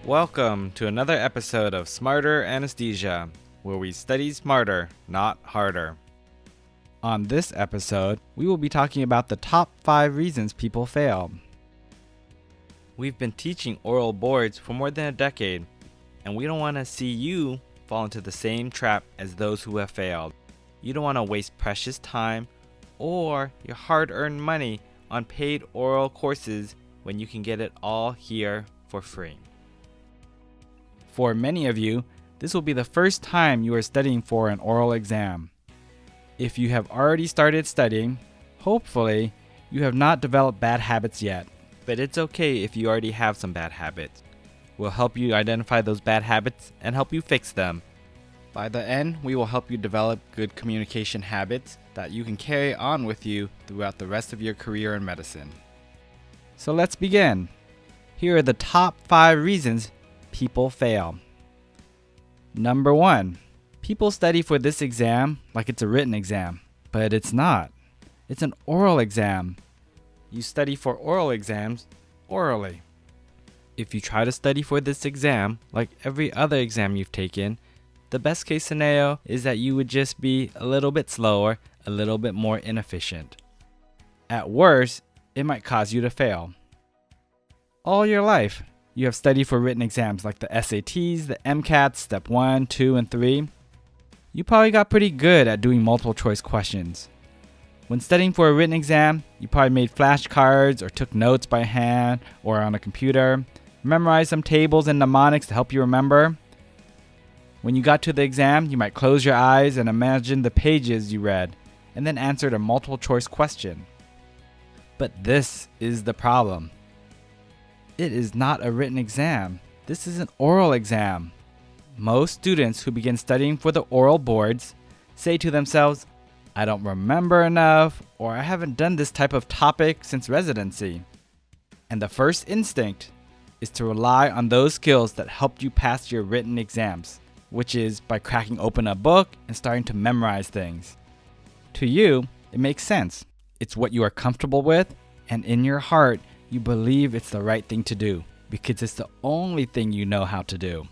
Welcome to another episode of SmarterAnesthesia, where we study smarter, not harder. On this episode, we will be talking about the top 5 reasons people fail. We've been teaching oral boards for more than a decade, and we don't want to see you fall into the same trap as those who have failed. You don't want to waste precious time or your hard-earned money on paid oral courses when you can get it all here for free. For many of you, this will be the first time you are studying for an oral exam. If you have already started studying, hopefully you have not developed bad habits yet, but it's okay if you already have some bad habits. We'll help you identify those bad habits and help you fix them. By the end, we will help you develop good communication habits that you can carry on with you throughout the rest of your career in medicine. So let's begin. Here are the top 5 reasons people fail. Number 1, people study for this exam like it's a written exam, but it's not. It's an oral exam. You study for oral exams orally. If you try to study for this exam like every other exam you've taken, the best case scenario is that you would just be a little bit slower, a little bit more inefficient. At worst, it might cause you to fail. All your life, you have studied for written exams like the SATs, the MCATs, Step 1, 2, and 3. You probably got pretty good at doing multiple choice questions. When studying for a written exam, you probably made flashcards or took notes by hand or on a computer, memorized some tables and mnemonics to help you remember. When you got to the exam, you might close your eyes and imagine the pages you read, and then answered a multiple choice question. But this is the problem. It is not a written exam. This is an oral exam. Most students who begin studying for the oral boards say to themselves, I don't remember enough, or I haven't done this type of topic since residency. And the first instinct is to rely on those skills that helped you pass your written exams, which is by cracking open a book and starting to memorize things. To you, it makes sense. It's what you are comfortable with, and in your heart, you believe it's the right thing to do because it's the only thing you know how to do.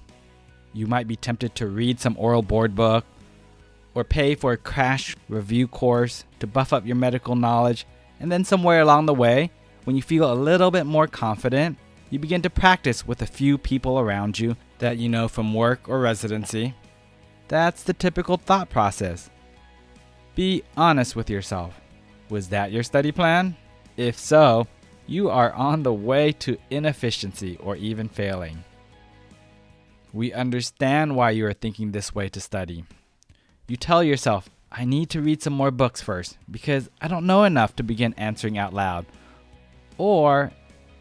You might be tempted to read some oral board book or pay for a crash review course to buff up your medical knowledge, and then somewhere along the way, when you feel a little bit more confident, you begin to practice with a few people around you that you know from work or residency. That's the typical thought process. Be honest with yourself. Was that your study plan? If so, you are on the way to inefficiency or even failing. We understand why you are thinking this way to study. You tell yourself, I need to read some more books first because I don't know enough to begin answering out loud. Or,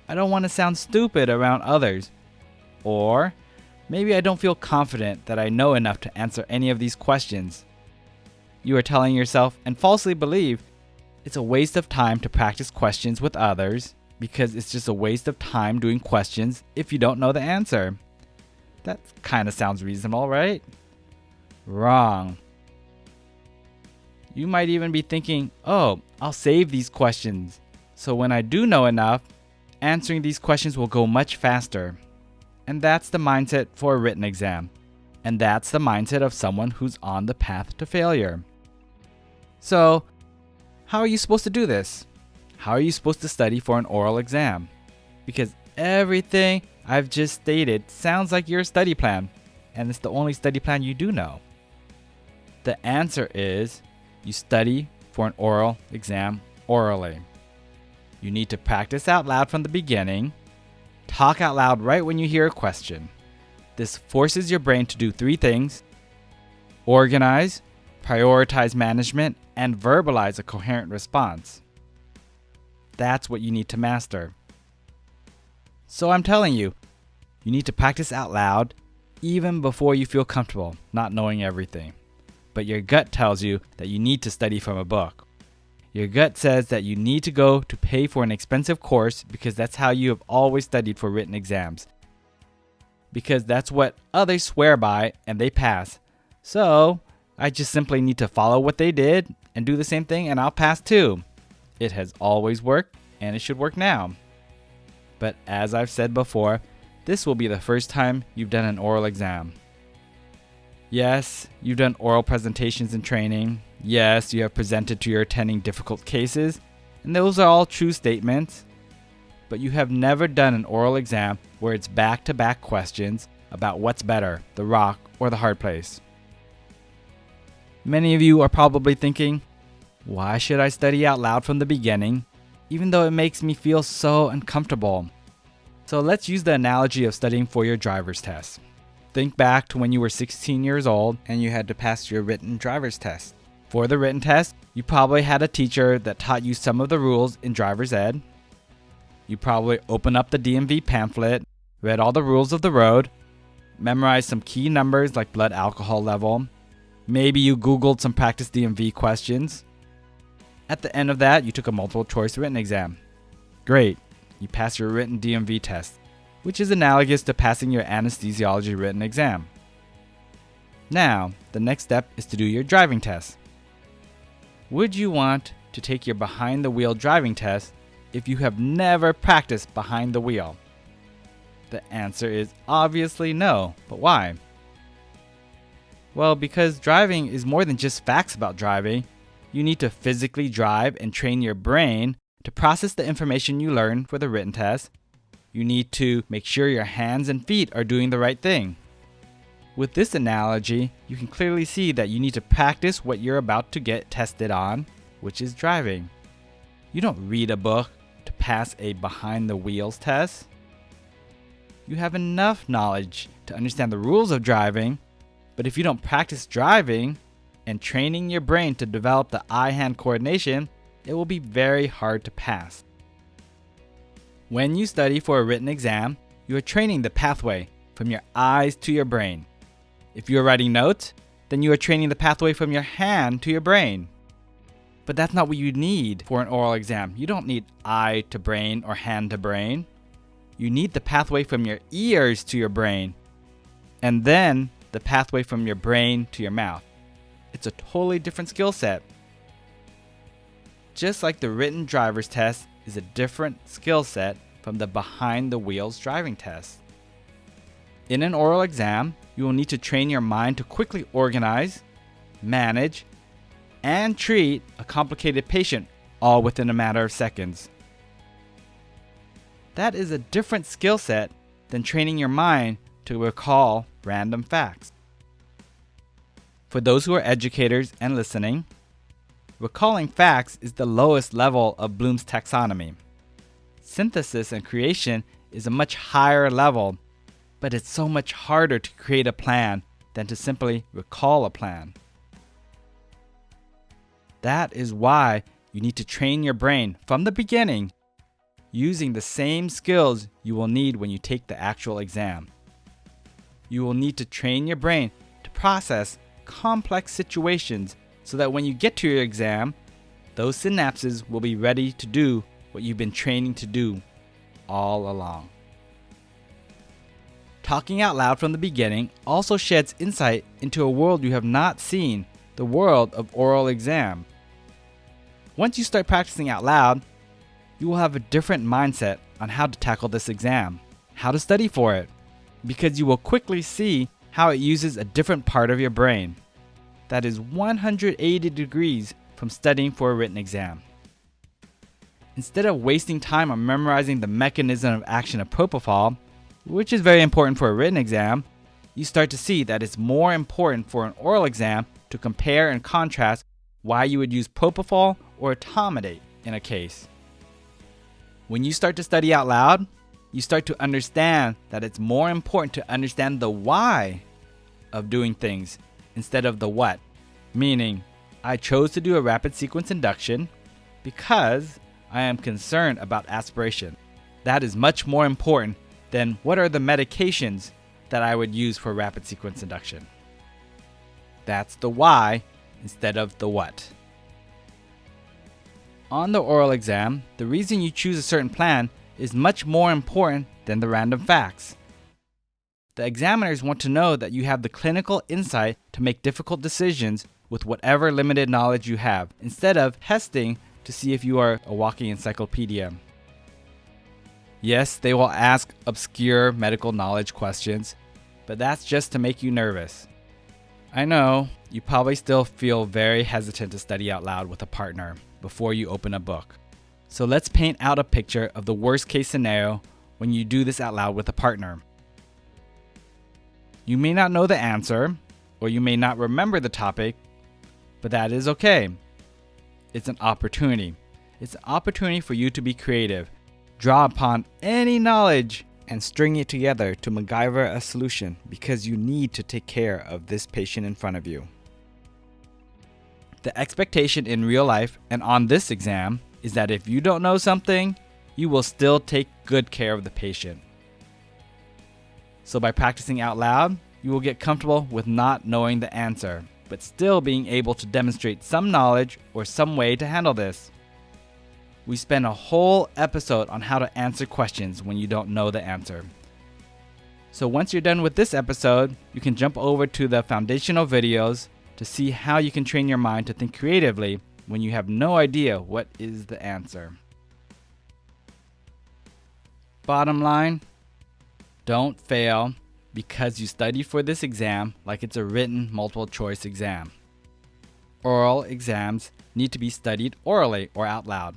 I don't want to sound stupid around others. Or, maybe I don't feel confident that I know enough to answer any of these questions. You are telling yourself and falsely believe it's a waste of time to practice questions with others because it's just a waste of time doing questions if you don't know the answer. That kind of sounds reasonable, right? Wrong. You might even be thinking, oh, I'll save these questions, so when I do know enough, answering these questions will go much faster. And that's the mindset for a written exam. And that's the mindset of someone who's on the path to failure. So, how are you supposed to do this? How are you supposed to study for an oral exam? Because everything I've just stated sounds like your study plan, and it's the only study plan you do know. The answer is you study for an oral exam orally. You need to practice out loud from the beginning. Talk out loud right when you hear a question. This forces your brain to do 3 things: organize, prioritize management, and verbalize a coherent response. That's what you need to master. So I'm telling you, you need to practice out loud even before you feel comfortable not knowing everything. But your gut tells you that you need to study from a book. Your gut says that you need to go to pay for an expensive course because that's how you have always studied for written exams. Because that's what others swear by and they pass. So I just simply need to follow what they did and do the same thing and I'll pass too. It has always worked and it should work now. But as I've said before, this will be the first time you've done an oral exam. Yes, you've done oral presentations in training. Yes, you have presented to your attending difficult cases, and those are all true statements. But you have never done an oral exam where it's back-to-back questions about what's better, the rock or the hard place. Many of you are probably thinking, why should I study out loud from the beginning, even though it makes me feel so uncomfortable? So let's use the analogy of studying for your driver's test. Think back to when you were 16 years old and you had to pass your written driver's test. For the written test, you probably had a teacher that taught you some of the rules in driver's ed. You probably opened up the DMV pamphlet, read all the rules of the road, memorized some key numbers like blood alcohol level. Maybe you Googled some practice DMV questions. At the end of that, you took a multiple choice written exam. Great, you passed your written DMV test, which is analogous to passing your anesthesiology written exam. Now, the next step is to do your driving test. Would you want to take your behind the wheel driving test if you have never practiced behind the wheel? The answer is obviously no, but why? Well, because driving is more than just facts about driving. You need to physically drive and train your brain to process the information you learn for the written test. You need to make sure your hands and feet are doing the right thing. With this analogy, you can clearly see that you need to practice what you're about to get tested on, which is driving. You don't read a book to pass a behind the wheels test. You have enough knowledge to understand the rules of driving, but if you don't practice driving and training your brain to develop the eye-hand coordination, it will be very hard to pass. When you study for a written exam, you are training the pathway from your eyes to your brain. If you are writing notes, then you are training the pathway from your hand to your brain. But that's not what you need for an oral exam. You don't need eye to brain or hand to brain. You need the pathway from your ears to your brain, and then the pathway from your brain to your mouth. It's a totally different skill set. Just like the written driver's test is a different skill set from the behind the wheels driving test. In an oral exam, you will need to train your mind to quickly organize, manage, and treat a complicated patient all within a matter of seconds. That is a different skill set than training your mind to recall random facts. For those who are educators and listening, recalling facts is the lowest level of Bloom's taxonomy. Synthesis and creation is a much higher level, but it's so much harder to create a plan than to simply recall a plan. That is why you need to train your brain from the beginning using the same skills you will need when you take the actual exam. You will need to train your brain to process complex situations so that when you get to your exam, those synapses will be ready to do what you've been training to do all along. Talking out loud from the beginning also sheds insight into a world you have not seen, the world of oral exam. Once you start practicing out loud, you will have a different mindset on how to tackle this exam, how to study for it, because you will quickly see how it uses a different part of your brain. That is 180 degrees from studying for a written exam. Instead of wasting time on memorizing the mechanism of action of propofol, which is very important for a written exam, you start to see that it's more important for an oral exam to compare and contrast why you would use propofol or etomidate in a case. When you start to study out loud, you start to understand that it's more important to understand the why of doing things instead of the what. Meaning, I chose to do a rapid sequence induction because I am concerned about aspiration. That is much more important than what are the medications that I would use for rapid sequence induction. That's the why instead of the what. On the oral exam, the reason you choose a certain plan is much more important than the random facts. The examiners want to know that you have the clinical insight to make difficult decisions with whatever limited knowledge you have, instead of testing to see if you are a walking encyclopedia. Yes, they will ask obscure medical knowledge questions, but that's just to make you nervous. I know, you probably still feel very hesitant to study out loud with a partner before you open a book. So let's paint out a picture of the worst case scenario when you do this out loud with a partner. You may not know the answer, or you may not remember the topic, but that is okay. It's an opportunity. It's an opportunity for you to be creative, draw upon any knowledge, and string it together to MacGyver a solution because you need to take care of this patient in front of you. The expectation in real life and on this exam is that if you don't know something, you will still take good care of the patient. So by practicing out loud, you will get comfortable with not knowing the answer, but still being able to demonstrate some knowledge or some way to handle this. We spend a whole episode on how to answer questions when you don't know the answer. So once you're done with this episode, you can jump over to the foundational videos to see how you can train your mind to think creatively when you have no idea what is the answer. Bottom line, don't fail because you study for this exam like it's a written multiple choice exam. Oral exams need to be studied orally or out loud.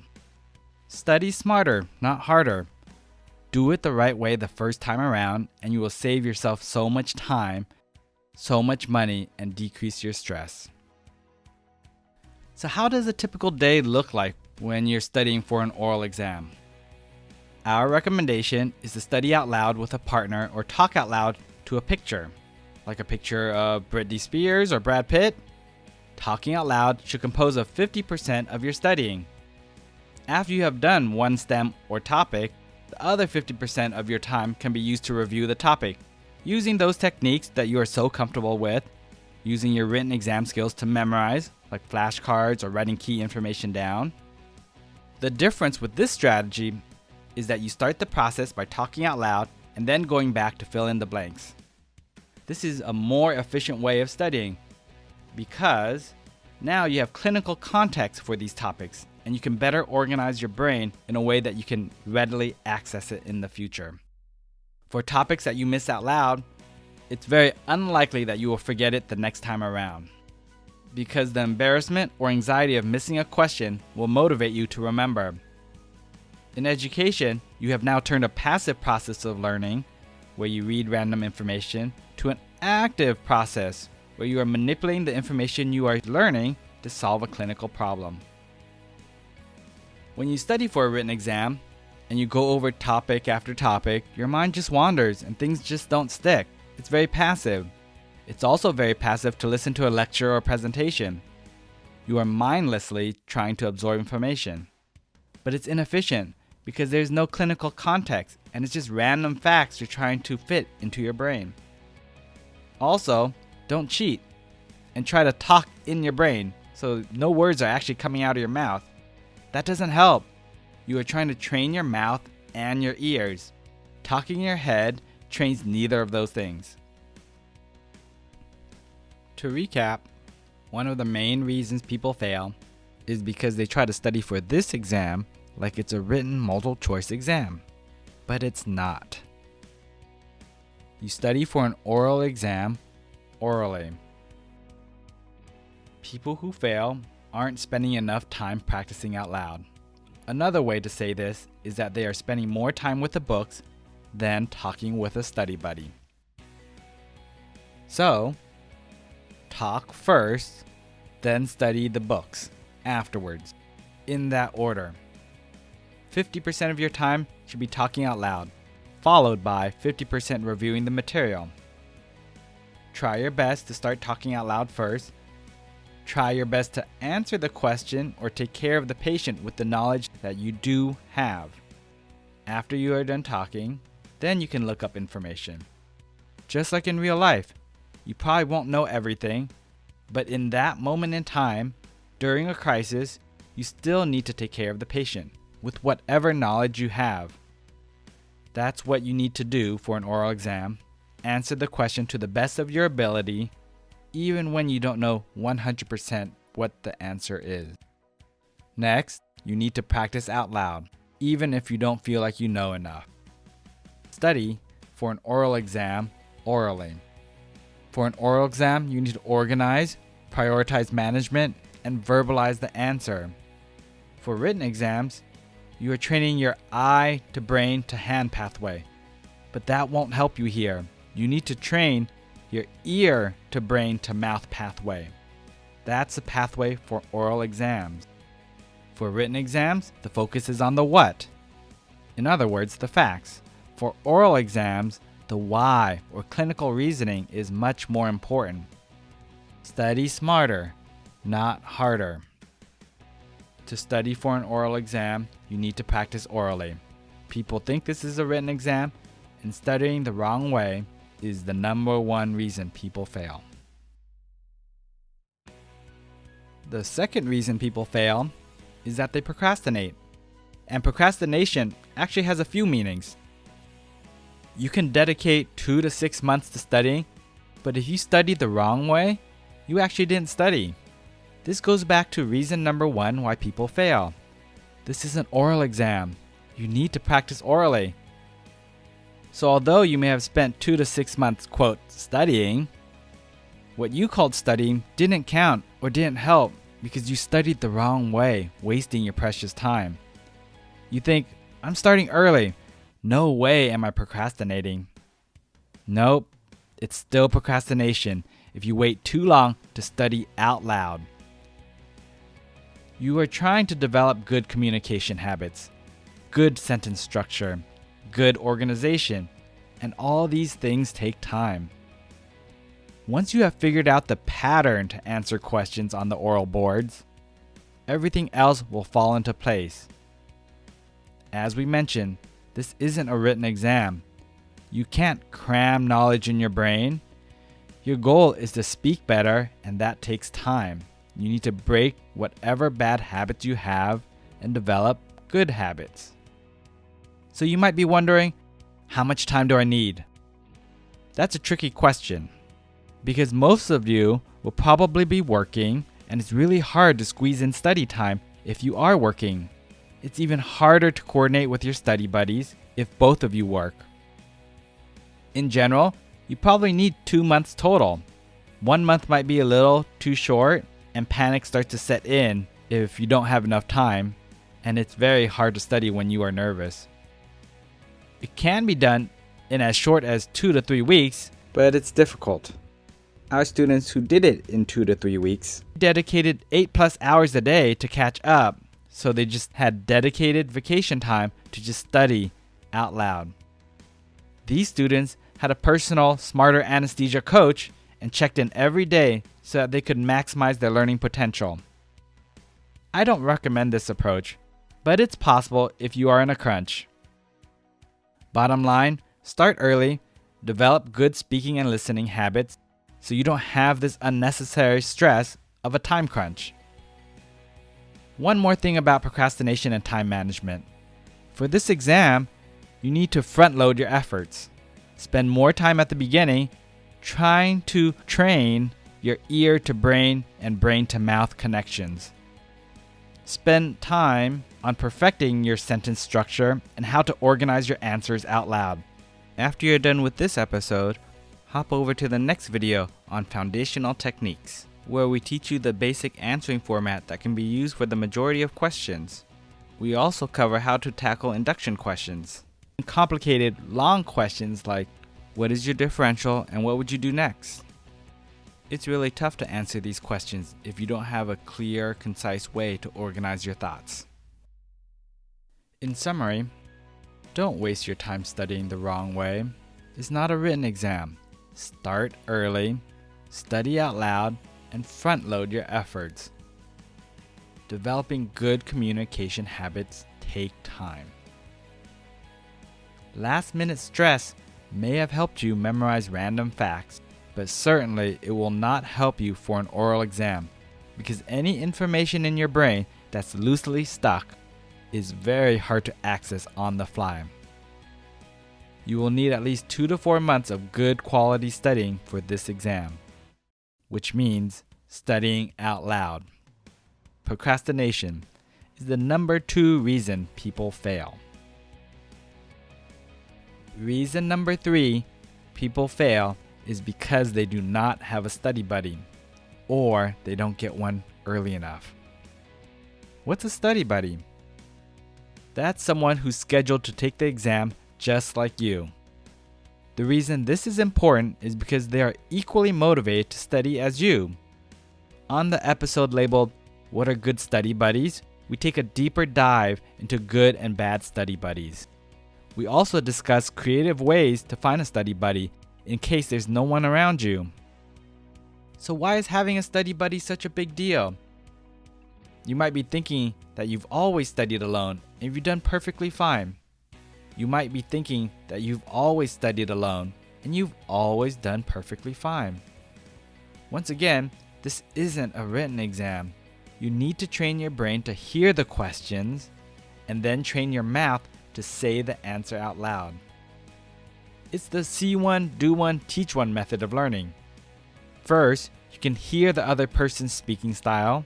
Study smarter, not harder. Do it the right way the first time around, and you will save yourself so much time, so much money, and decrease your stress. So how does a typical day look like when you're studying for an oral exam? Our recommendation is to study out loud with a partner or talk out loud to a picture, like a picture of Britney Spears or Brad Pitt. Talking out loud should compose of 50% of your studying. After you have done one STEM or topic, the other 50% of your time can be used to review the topic, using those techniques that you are so comfortable with, using your written exam skills to memorize, like flashcards or writing key information down. The difference with this strategy is that you start the process by talking out loud and then going back to fill in the blanks. This is a more efficient way of studying because now you have clinical context for these topics and you can better organize your brain in a way that you can readily access it in the future. For topics that you miss out loud, it's very unlikely that you will forget it the next time around, because the embarrassment or anxiety of missing a question will motivate you to remember. In education, you have now turned a passive process of learning, where you read random information, to an active process, where you are manipulating the information you are learning to solve a clinical problem. When you study for a written exam, and you go over topic after topic, your mind just wanders and things just don't stick. It's very passive. It's also very passive to listen to a lecture or presentation. You are mindlessly trying to absorb information. But it's inefficient because there's no clinical context and it's just random facts you're trying to fit into your brain. Also, don't cheat and try to talk in your brain so no words are actually coming out of your mouth. That doesn't help. You are trying to train your mouth and your ears. Talking in your head trains neither of those things. To recap, one of the main reasons people fail is because they try to study for this exam like it's a written multiple choice exam, but it's not. You study for an oral exam orally. People who fail aren't spending enough time practicing out loud. Another way to say this is that they are spending more time with the books than talking with a study buddy. So, talk first, then study the books afterwards, in that order. 50% of your time should be talking out loud, followed by 50% reviewing the material. Try your best to start talking out loud first. Try your best to answer the question or take care of the patient with the knowledge that you do have. After you are done talking, then you can look up information. Just like in real life, you probably won't know everything, but in that moment in time, during a crisis, you still need to take care of the patient with whatever knowledge you have. That's what you need to do for an oral exam. Answer the question to the best of your ability, even when you don't know 100% what the answer is. Next, you need to practice out loud, even if you don't feel like you know enough. study for an oral exam orally. For an oral exam, you need to organize, prioritize management, and verbalize the answer. For written exams, you are training your eye to brain to hand pathway. But that won't help you here. You need to train your ear to brain to mouth pathway. That's the pathway for oral exams. For written exams, the focus is on the what. In other words, the facts. For oral exams, the why or clinical reasoning is much more important. Study smarter, not harder. To study for an oral exam, you need to practice orally. People think this is a written exam, and studying the wrong way is the number one reason people fail. The second reason people fail is that they procrastinate. And procrastination actually has a few meanings. You can dedicate 2 to 6 months to studying, but if you studied the wrong way, you actually didn't study. This goes back to reason number 1 why people fail. This is an oral exam. You need to practice orally. So although you may have spent 2 to 6 months, quote, studying, what you called studying didn't count or didn't help because you studied the wrong way, wasting your precious time. You think, I'm starting early. No way am I procrastinating. Nope, it's still procrastination if you wait too long to study out loud. You are trying to develop good communication habits, good sentence structure, good organization, and all these things take time. Once you have figured out the pattern to answer questions on the oral boards, everything else will fall into place. As we mentioned, this isn't a written exam. You can't cram knowledge in your brain. Your goal is to speak better, and that takes time. You need to break whatever bad habits you have and develop good habits. So you might be wondering, how much time do I need? That's a tricky question because most of you will probably be working, and it's really hard to squeeze in study time if you are working. It's even harder to coordinate with your study buddies if both of you work. In general, you probably need 2 months total. 1 month might be a little too short, and panic starts to set in if you don't have enough time, and it's very hard to study when you are nervous. It can be done in as short as 2 to 3 weeks, but it's difficult. Our students who did it in 2 to 3 weeks dedicated 8+ hours a day to catch up, so they just had dedicated vacation time to just study out loud. These students had a personal SmarterAnesthesia coach and checked in every day so that they could maximize their learning potential. I don't recommend this approach, but it's possible if you are in a crunch. Bottom line, start early, develop good speaking and listening habits so you don't have this unnecessary stress of a time crunch. One more thing about procrastination and time management. For this exam, you need to front load your efforts. Spend more time at the beginning trying to train your ear to brain and brain to mouth connections. Spend time on perfecting your sentence structure and how to organize your answers out loud. After you're done with this episode, hop over to the next video on foundational techniques, where we teach you the basic answering format that can be used for the majority of questions. We also cover how to tackle induction questions. Complicated, long questions like, what is your differential and what would you do next? It's really tough to answer these questions if you don't have a clear, concise way to organize your thoughts. In summary, don't waste your time studying the wrong way. It's not a written exam. Start early, study out loud, and front load your efforts. Developing good communication habits take time. Last-minute stress may have helped you memorize random facts, but certainly it will not help you for an oral exam because any information in your brain that's loosely stuck is very hard to access on the fly. You will need at least 2 to 4 months of good quality studying for this exam, which means studying out loud. Procrastination is the number 2 reason people fail. Reason number 3 people fail is because they do not have a study buddy, or they don't get one early enough. What's a study buddy? That's someone who's scheduled to take the exam just like you. The reason this is important is because they are equally motivated to study as you. On the episode labeled, "What are good study buddies?" we take a deeper dive into good and bad study buddies. We also discuss creative ways to find a study buddy in case there's no one around you. So why is having a study buddy such a big deal? You might be thinking that you've always studied alone and you've done perfectly fine. You might be thinking that you've always studied alone and you've always done perfectly fine. Once again, this isn't a written exam. You need to train your brain to hear the questions and then train your mouth to say the answer out loud. It's the see one, do one, teach one method of learning. First, you can hear the other person's speaking style,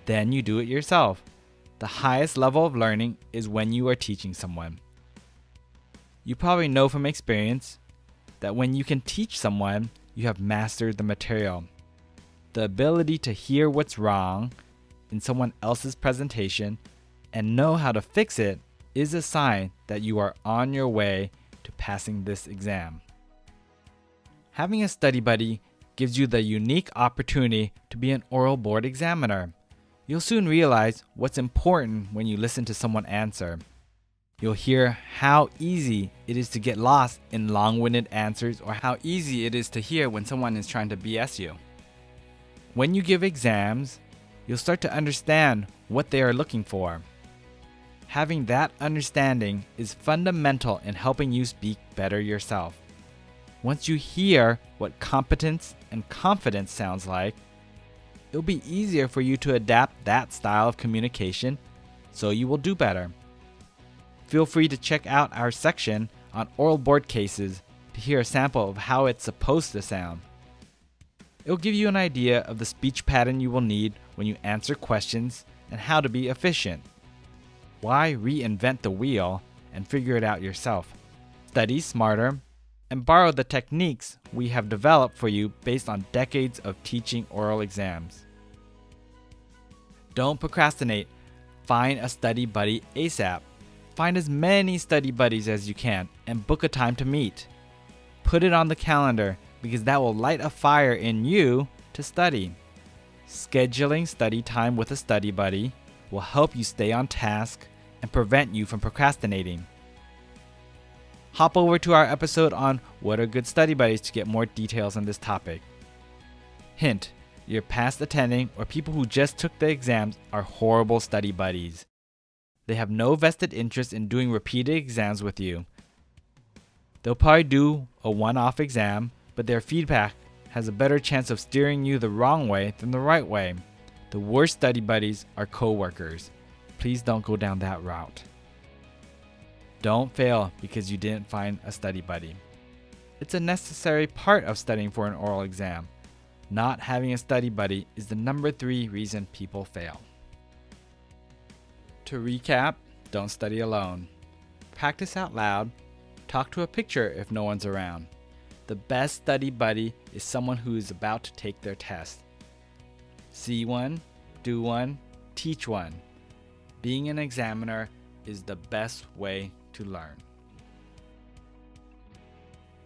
then you do it yourself. The highest level of learning is when you are teaching someone. You probably know from experience that when you can teach someone, you have mastered the material. The ability to hear what's wrong in someone else's presentation and know how to fix it is a sign that you are on your way to passing this exam. Having a study buddy gives you the unique opportunity to be an oral board examiner. You'll soon realize what's important when you listen to someone answer. You'll hear how easy it is to get lost in long-winded answers or how easy it is to hear when someone is trying to BS you. When you give exams, you'll start to understand what they are looking for. Having that understanding is fundamental in helping you speak better yourself. Once you hear what competence and confidence sounds like, it'll be easier for you to adapt that style of communication so you will do better. Feel free to check out our section on oral board cases to hear a sample of how it's supposed to sound. It'll give you an idea of the speech pattern you will need when you answer questions and how to be efficient. Why reinvent the wheel and figure it out yourself? Study smarter and borrow the techniques we have developed for you based on decades of teaching oral exams. Don't procrastinate. Find a study buddy ASAP. Find as many study buddies as you can and book a time to meet. Put it on the calendar because that will light a fire in you to study. Scheduling study time with a study buddy will help you stay on task and prevent you from procrastinating. Hop over to our episode on what are good study buddies to get more details on this topic. Hint, your past attending or people who just took the exams are horrible study buddies. They have no vested interest in doing repeated exams with you. They'll probably do a one-off exam, but their feedback has a better chance of steering you the wrong way than the right way. The worst study buddies are co-workers. Please don't go down that route. Don't fail because you didn't find a study buddy. It's a necessary part of studying for an oral exam. Not having a study buddy is the number 3 reason people fail. To recap, don't study alone. Practice out loud. Talk to a picture if no one's around. The best study buddy is someone who is about to take their test. See one, do one, teach one. Being an examiner is the best way to learn.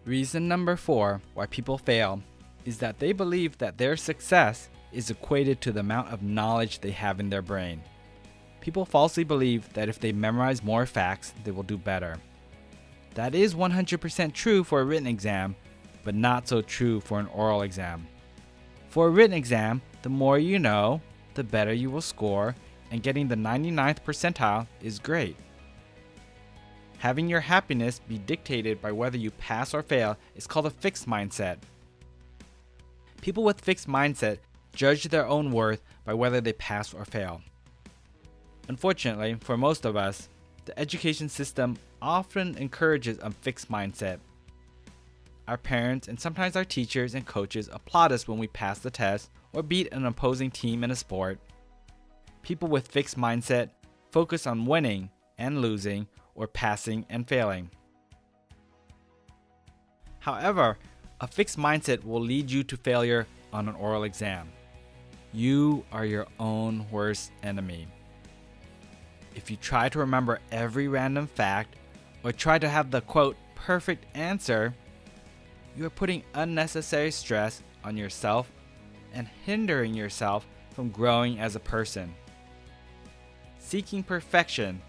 Reason number 4 why people fail is that they believe that their success is equated to the amount of knowledge they have in their brain. People falsely believe that if they memorize more facts, they will do better. That is 100% true for a written exam, but not so true for an oral exam. For a written exam, the more you know, the better you will score, and getting the 99th percentile is great. Having your happiness be dictated by whether you pass or fail is called a fixed mindset. People with fixed mindset judge their own worth by whether they pass or fail. Unfortunately, for most of us, the education system often encourages a fixed mindset. Our parents and sometimes our teachers and coaches applaud us when we pass the test or beat an opposing team in a sport. People with fixed mindset focus on winning and losing or passing and failing. However, a fixed mindset will lead you to failure on an oral exam. You are your own worst enemy. If you try to remember every random fact or try to have the quote perfect answer, you are putting unnecessary stress on yourself and hindering yourself from growing as a person. Seeking perfection,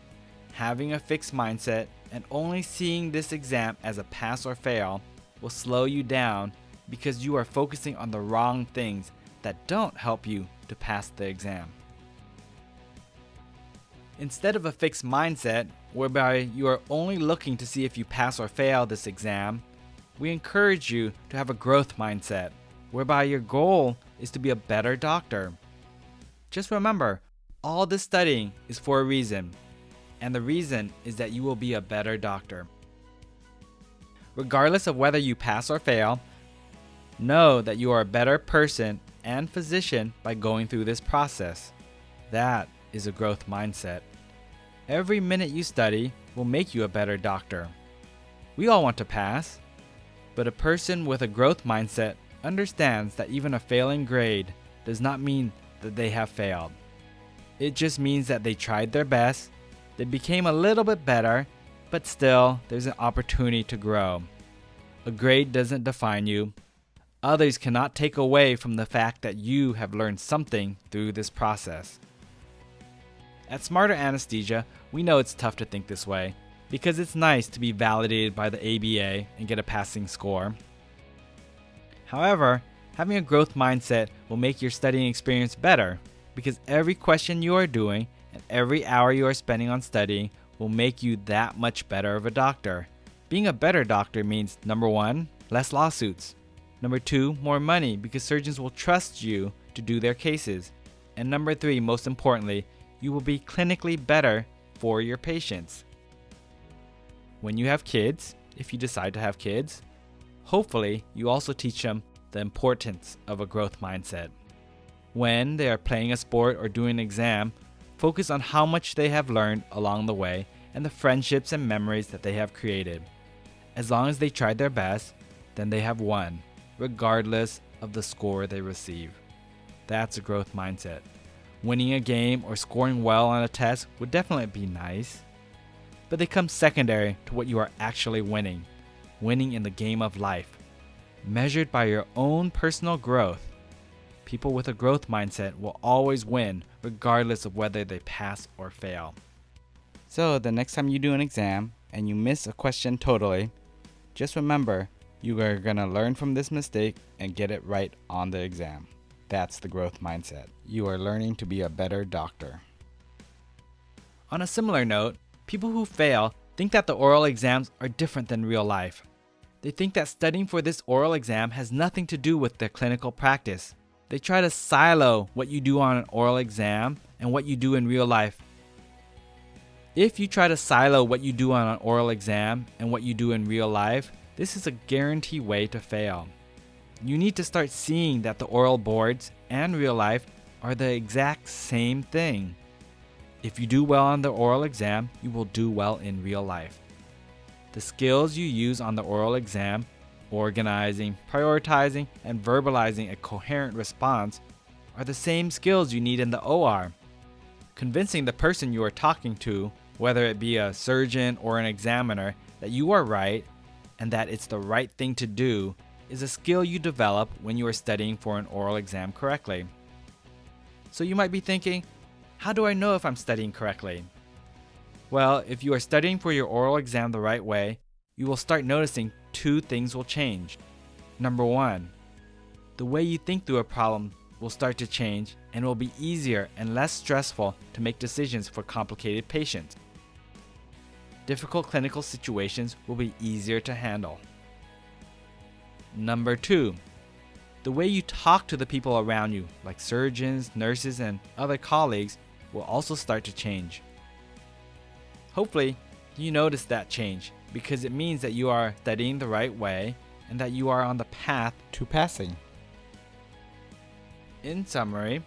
having a fixed mindset, and only seeing this exam as a pass or fail will slow you down because you are focusing on the wrong things that don't help you to pass the exam. Instead of a fixed mindset, whereby you are only looking to see if you pass or fail this exam, we encourage you to have a growth mindset, whereby your goal is to be a better doctor. Just remember, all this studying is for a reason, and the reason is that you will be a better doctor. Regardless of whether you pass or fail, know that you are a better person and physician by going through this process. That is a growth mindset. Every minute you study will make you a better doctor. We all want to pass, but a person with a growth mindset understands that even a failing grade does not mean that they have failed. It just means that they tried their best, they became a little bit better, but still there's an opportunity to grow. A grade doesn't define you. Others cannot take away from the fact that you have learned something through this process. At Smarter Anesthesia, we know it's tough to think this way because it's nice to be validated by the ABA and get a passing score. However, having a growth mindset will make your studying experience better because every question you are doing and every hour you are spending on studying will make you that much better of a doctor. Being a better doctor means, number 1, less lawsuits. Number 2, more money because surgeons will trust you to do their cases. And number 3, most importantly, you will be clinically better for your patients. When you have kids, if you decide to have kids, hopefully you also teach them the importance of a growth mindset. When they are playing a sport or doing an exam, focus on how much they have learned along the way and the friendships and memories that they have created. As long as they tried their best, then they have won, regardless of the score they receive. That's a growth mindset. Winning a game or scoring well on a test would definitely be nice, but they come secondary to what you are actually winning in the game of life. Measured by your own personal growth, people with a growth mindset will always win regardless of whether they pass or fail. So the next time you do an exam and you miss a question totally, just remember you are going to learn from this mistake and get it right on the exam. That's the growth mindset. You are learning to be a better doctor. On a similar note, people who fail think that the oral exams are different than real life. They think that studying for this oral exam has nothing to do with their clinical practice. They try to silo what you do on an oral exam and what you do in real life. If you try to silo what you do on an oral exam and what you do in real life, this is a guaranteed way to fail. You need to start seeing that the oral boards and real life are the exact same thing. If you do well on the oral exam, you will do well in real life. The skills you use on the oral exam, organizing, prioritizing, and verbalizing a coherent response, are the same skills you need in the OR. Convincing the person you are talking to, whether it be a surgeon or an examiner, that you are right and that it's the right thing to do is a skill you develop when you are studying for an oral exam correctly. So you might be thinking, how do I know if I'm studying correctly? Well, if you are studying for your oral exam the right way, you will start noticing 2 things will change. Number 1, the way you think through a problem will start to change and it will be easier and less stressful to make decisions for complicated patients. Difficult clinical situations will be easier to handle. Number 2, the way you talk to the people around you, like surgeons, nurses, and other colleagues, will also start to change. Hopefully, you notice that change because it means that you are studying the right way and that you are on the path to passing. In summary,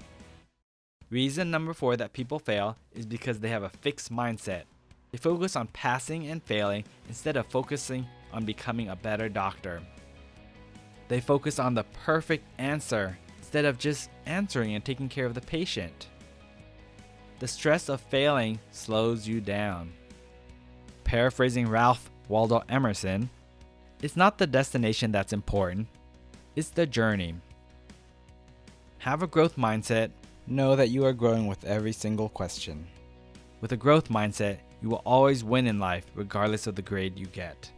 reason number 4 that people fail is because they have a fixed mindset. They focus on passing and failing instead of focusing on becoming a better doctor. They focus on the perfect answer instead of just answering and taking care of the patient. The stress of failing slows you down. Paraphrasing Ralph Waldo Emerson, it's not the destination that's important, it's the journey. Have a growth mindset. Know that you are growing with every single question. With a growth mindset, you will always win in life regardless of the grade you get.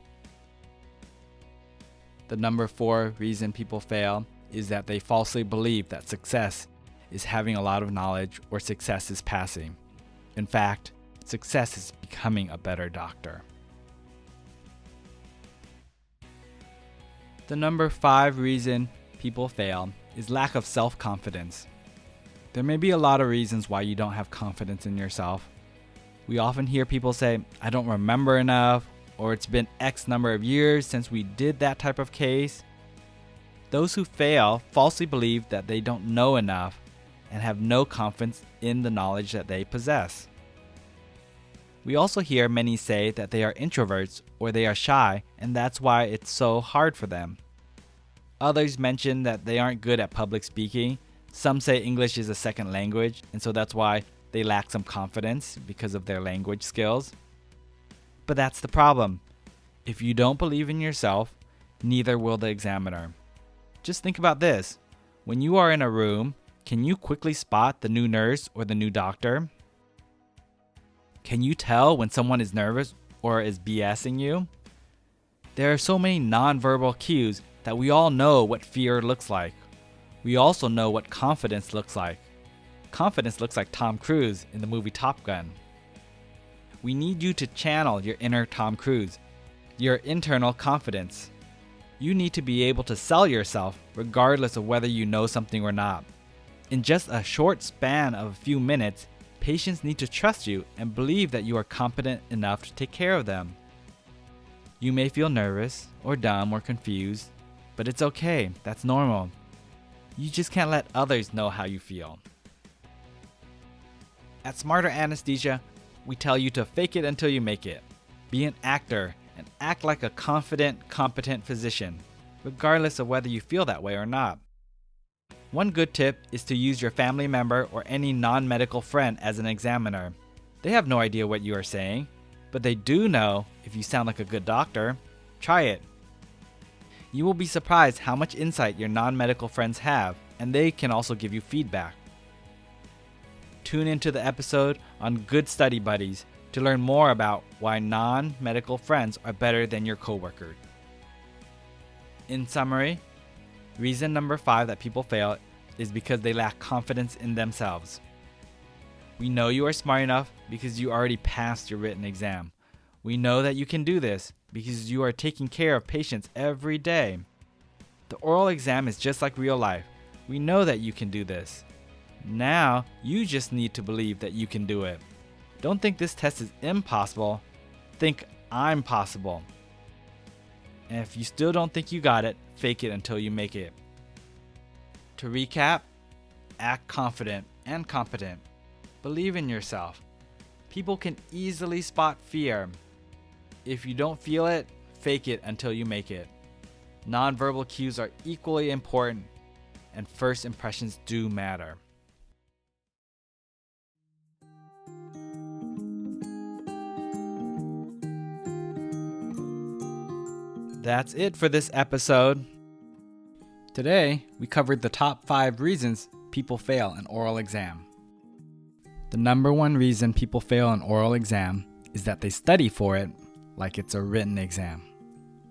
The number 4 reason people fail is that they falsely believe that success is having a lot of knowledge or success is passing. In fact, success is becoming a better doctor. The number 5 reason people fail is lack of self-confidence. There may be a lot of reasons why you don't have confidence in yourself. We often hear people say, I don't remember enough, or it's been X number of years since we did that type of case. Those who fail falsely believe that they don't know enough and have no confidence in the knowledge that they possess. We also hear many say that they are introverts or they are shy, and that's why it's so hard for them. Others mention that they aren't good at public speaking. Some say English is a second language, and so that's why they lack some confidence because of their language skills. But that's the problem. If you don't believe in yourself, neither will the examiner. Just think about this. When you are in a room, can you quickly spot the new nurse or the new doctor? Can you tell when someone is nervous or is BSing you? There are so many nonverbal cues that we all know what fear looks like. We also know what confidence looks like. Confidence looks like Tom Cruise in the movie Top Gun. We need you to channel your inner Tom Cruise, your internal confidence. You need to be able to sell yourself regardless of whether you know something or not. In just a short span of a few minutes, patients need to trust you and believe that you are competent enough to take care of them. You may feel nervous or dumb or confused, but it's okay, that's normal. You just can't let others know how you feel. At Smarter Anesthesia, we tell you to fake it until you make it. Be an actor and act like a confident, competent physician, regardless of whether you feel that way or not. One good tip is to use your family member or any non-medical friend as an examiner. They have no idea what you are saying, but they do know if you sound like a good doctor. Try it. You will be surprised how much insight your non-medical friends have, and they can also give you feedback. Tune into the episode on Good Study Buddies to learn more about why non-medical friends are better than your coworker. In summary, reason number 5 that people fail is because they lack confidence in themselves. We know you are smart enough because you already passed your written exam. We know that you can do this because you are taking care of patients every day. The oral exam is just like real life. We know that you can do this. Now, you just need to believe that you can do it. Don't think this test is impossible. Think I'm possible. And if you still don't think you got it, fake it until you make it. To recap, act confident and competent. Believe in yourself. People can easily spot fear. If you don't feel it, fake it until you make it. Nonverbal cues are equally important, and first impressions do matter. That's it for this episode. Today, we covered the top 5 reasons people fail an oral exam. The number 1 reason people fail an oral exam is that they study for it like it's a written exam.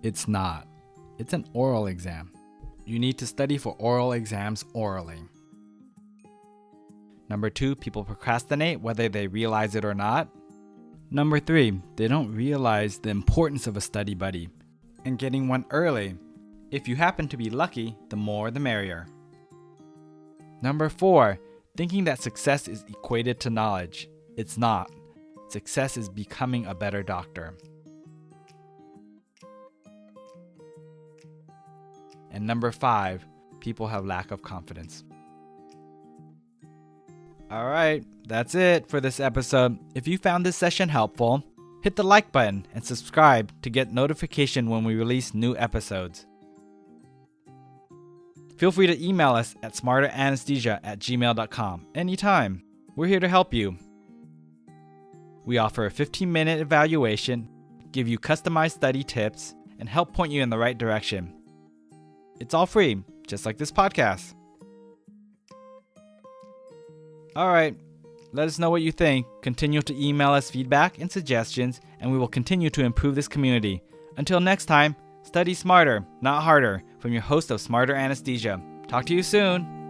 It's not. It's an oral exam. You need to study for oral exams orally. Number 2, people procrastinate whether they realize it or not. Number 3, they don't realize the importance of a study buddy and getting one early. If you happen to be lucky, the more the merrier. Number 4, thinking that success is equated to knowledge. It's not. Success is becoming a better doctor. And number 5, people have lack of confidence. Alright, that's it for this episode. If you found this session helpful, hit the like button and subscribe to get notification when we release new episodes. Feel free to email us at SmarterAnesthesia@gmail.com anytime. We're here to help you. We offer a 15-minute evaluation, give you customized study tips, and help point you in the right direction. It's all free, just like this podcast. Alright, let us know what you think. Continue to email us feedback and suggestions, and we will continue to improve this community. Until next time, study smarter, not harder, from your host of Smarter Anesthesia. Talk to you soon.